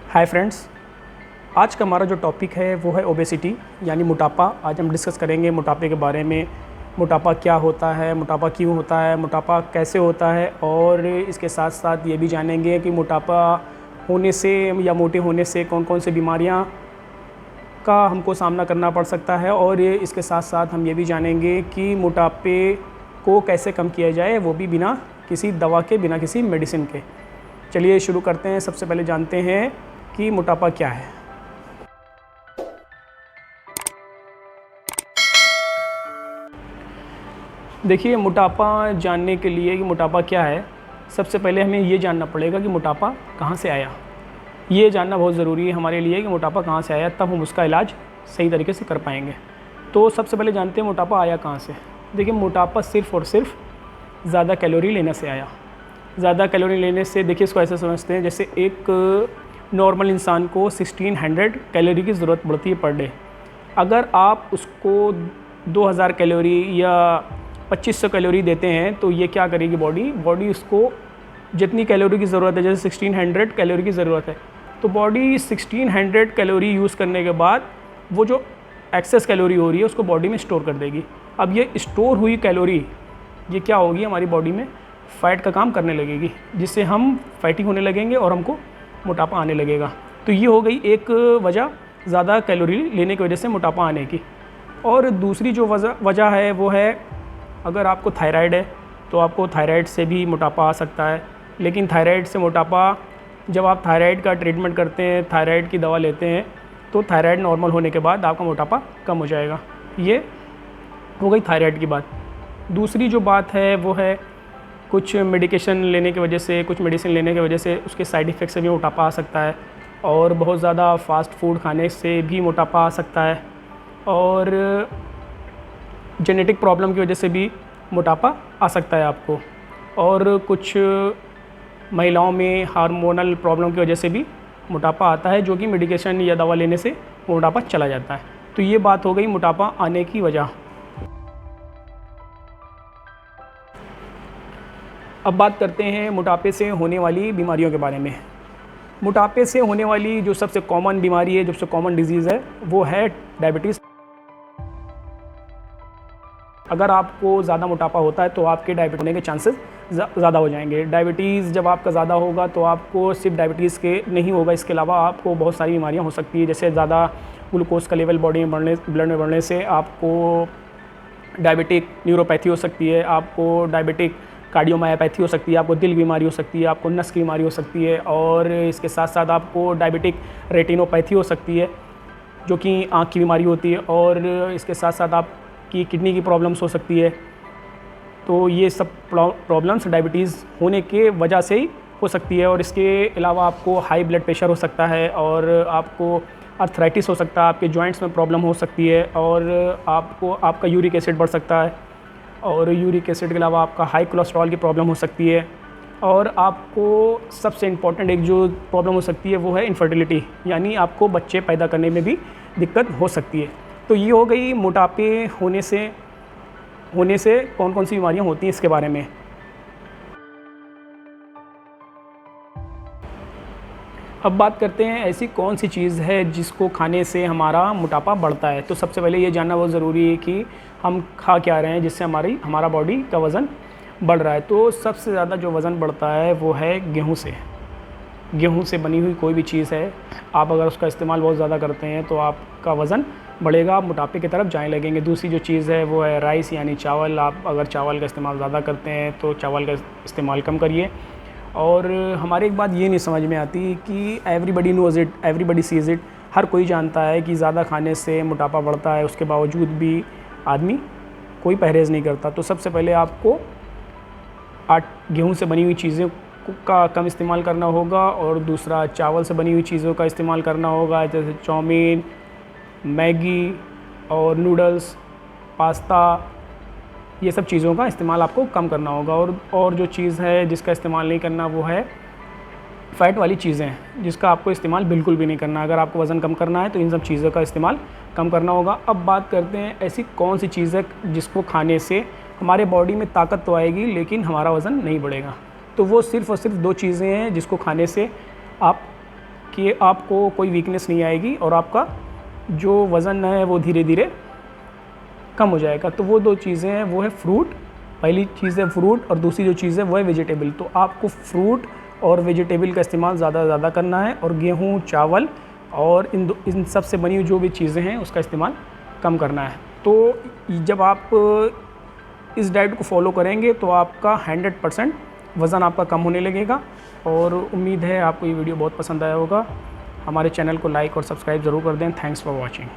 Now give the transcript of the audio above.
Hi friends, आज का हमारा जो टॉपिक है वो है ओबेसिटी यानी मोटापा। आज हम डिस्कस करेंगे मोटापे के बारे में। मोटापा क्या होता है, मोटापा क्यों होता है, मोटापा कैसे होता है, और इसके साथ साथ ये भी जानेंगे कि मोटापा होने से या मोटे होने से कौन कौन सी बीमारियां का हमको सामना करना पड़ सकता है। और इसके साथ साथ हम ये भी जानेंगे कि मोटापे को कैसे कम किया जाए, वो भी बिना किसी दवा के, बिना किसी मेडिसिन के। चलिए शुरू करते हैं। सबसे पहले जानते हैं कि मोटापा क्या है। देखिए, मोटापा जानने के लिए कि मोटापा क्या है, सबसे पहले हमें ये जानना पड़ेगा कि मोटापा कहाँ से आया। ये जानना बहुत ज़रूरी है हमारे लिए कि मोटापा कहाँ से आया, तब हम उसका इलाज सही तरीके से कर पाएंगे। तो सबसे पहले जानते हैं मोटापा आया कहाँ से। देखिए, मोटापा सिर्फ़ और सिर्फ ज़्यादा कैलोरी लेने से आया। ज़्यादा कैलोरी लेने से, देखिए इसको ऐसे समझते हैं जैसे एक नॉर्मल इंसान को 1600 कैलोरी की ज़रूरत पड़ती है पर डे। अगर आप उसको 2000 कैलोरी या 2500 कैलोरी देते हैं तो ये क्या करेगी, बॉडी उसको जितनी कैलोरी की ज़रूरत है, जैसे 1600 कैलोरी की ज़रूरत है, तो बॉडी 1600 कैलोरी यूज़ करने के बाद वो जो एक्सेस कैलोरी हो रही है उसको बॉडी में स्टोर कर देगी। अब ये स्टोर हुई कैलोरी ये क्या होगी, हमारी बॉडी में फ़ैट का काम करने लगेगी, जिससे हम फैटी होने लगेंगे और हमको मोटापा आने लगेगा। तो ये हो गई एक वजह ज़्यादा कैलोरी लेने की वजह से मोटापा आने की। और दूसरी जो वजह है वो है, अगर आपको थायराइड है तो आपको थायराइड से भी मोटापा आ सकता है। लेकिन थायराइड से मोटापा, जब आप थायराइड का ट्रीटमेंट करते हैं, थायराइड की दवा लेते हैं, तो थायराइड नॉर्मल होने के बाद आपका मोटापा कम हो जाएगा। ये हो गई थायराइड की बात। दूसरी जो बात है वो है, कुछ मेडिकेशन लेने की वजह से, कुछ मेडिसिन लेने की वजह से उसके साइड इफ़ेक्ट से भी मोटापा आ सकता है। और बहुत ज़्यादा फास्ट फूड खाने से भी मोटापा आ सकता है। और जेनेटिक प्रॉब्लम की वजह से भी मोटापा आ सकता है आपको। और कुछ महिलाओं में हार्मोनल प्रॉब्लम की वजह से भी मोटापा आता है, जो कि मेडिकेशन या दवा लेने से मोटापा चला जाता है। तो ये बात हो गई मोटापा आने की वजह। अब बात करते हैं मोटापे से होने वाली बीमारियों के बारे में। मोटापे से होने वाली जो सबसे कॉमन बीमारी है, जो सबसे कॉमन डिजीज़ है, वो है डायबिटीज़। अगर आपको ज़्यादा मोटापा होता है तो आपके डायबिटीज़ होने के चांसेस ज़्यादा हो जाएंगे। डायबिटीज़ जब आपका ज़्यादा होगा तो आपको सिर्फ डायबिटीज़ के नहीं होगा, इसके अलावा आपको बहुत सारी बीमारियां हो सकती है। जैसे ज़्यादा ग्लूकोज का लेवल बॉडी में बढ़ने, ब्लड में बढ़ने से आपको डायबिटिक न्यूरोपैथी हो सकती है, आपको डायबिटिक कार्डियोमायोपैथी हो सकती है, आपको दिल की बीमारी हो सकती है, आपको नस की बीमारी हो सकती है। और इसके साथ साथ आपको डायबिटिक रेटिनोपैथी हो सकती है, जो कि आँख की बीमारी होती है। और इसके साथ साथ आपकी किडनी की प्रॉब्लम्स हो सकती है। तो ये सब प्रॉब्लम्स डायबिटीज़ होने के वजह से ही हो सकती है। और इसके अलावा आपको हाई ब्लड प्रेशर हो सकता है, और आपको अर्थराइटिस हो सकता है, आपके जॉइंट्स में प्रॉब्लम हो सकती है, और आपका यूरिक एसिड बढ़ सकता है। और यूरिक एसिड के अलावा आपका हाई कोलेस्ट्रॉल की प्रॉब्लम हो सकती है। और आपको सबसे इम्पॉर्टेंट एक जो प्रॉब्लम हो सकती है वो है इनफर्टिलिटी, यानी आपको बच्चे पैदा करने में भी दिक्कत हो सकती है। तो ये हो गई मोटापे होने से कौन कौन सी बीमारियां होती हैं इसके बारे में। अब बात करते हैं ऐसी कौन सी चीज़ है जिसको खाने से हमारा मोटापा बढ़ता है। तो सबसे पहले ये जानना बहुत ज़रूरी है कि हम खा क्या रहे हैं जिससे हमारा बॉडी का वज़न बढ़ रहा है। तो सबसे ज़्यादा जो वज़न बढ़ता है वो है गेहूँ से। गेहूँ से बनी हुई कोई भी चीज़ है, आप अगर उसका इस्तेमाल बहुत ज़्यादा करते हैं तो आपका वज़न बढ़ेगा, आप मोटापे की तरफ जाने लगेंगे। दूसरी जो चीज़ है वो है राइस यानी चावल। आप अगर चावल का इस्तेमाल ज़्यादा करते हैं तो चावल का इस्तेमाल कम करिए। और हमारे एक बात ये नहीं समझ में आती कि everybody knows it, everybody sees it. हर कोई जानता है कि ज़्यादा खाने से मोटापा बढ़ता है, उसके बावजूद भी आदमी कोई परहेज़ नहीं करता। तो सबसे पहले आपको गेहूँ से बनी हुई चीज़ें का कम इस्तेमाल करना होगा, और दूसरा चावल से बनी हुई चीज़ों का इस्तेमाल करना होगा, जैसे चाउमीन, मैगी और नूडल्स, पास्ता, ये सब चीज़ों का इस्तेमाल आपको कम करना होगा। और जो चीज़ है जिसका इस्तेमाल नहीं करना वो है फ़ैट वाली चीज़ें, जिसका आपको इस्तेमाल बिल्कुल भी नहीं करना। अगर आपको वज़न कम करना है तो इन सब चीज़ों का इस्तेमाल कम करना होगा। अब बात करते हैं ऐसी कौन सी चीज़ है जिसको खाने से हमारे बॉडी में ताकत तो आएगी लेकिन हमारा वज़न नहीं बढ़ेगा। तो वो सिर्फ़ और सिर्फ दो चीज़ें हैं जिसको खाने से आपकी कि आपको कोई वीकनेस नहीं आएगी और आपका जो वज़न है वो धीरे धीरे कम हो जाएगा। तो वो 2 चीज़ें हैं, वो है फ्रूट, पहली चीज़ है फ्रूट और दूसरी जो चीज़ है वो है वेजिटेबल। तो आपको फ्रूट और वेजिटेबल का इस्तेमाल ज़्यादा से ज़्यादा करना है और गेहूँ, चावल और इन सब से बनी हुई जो भी चीज़ें हैं उसका इस्तेमाल कम करना है। तो जब आप इस डाइट को फॉलो करेंगे तो आपका 100% वज़न आपका कम होने लगेगा। और उम्मीद है आपको ये वीडियो बहुत पसंद आया होगा। हमारे चैनल को लाइक और सब्सक्राइब ज़रूर कर दें। Thanks for watching.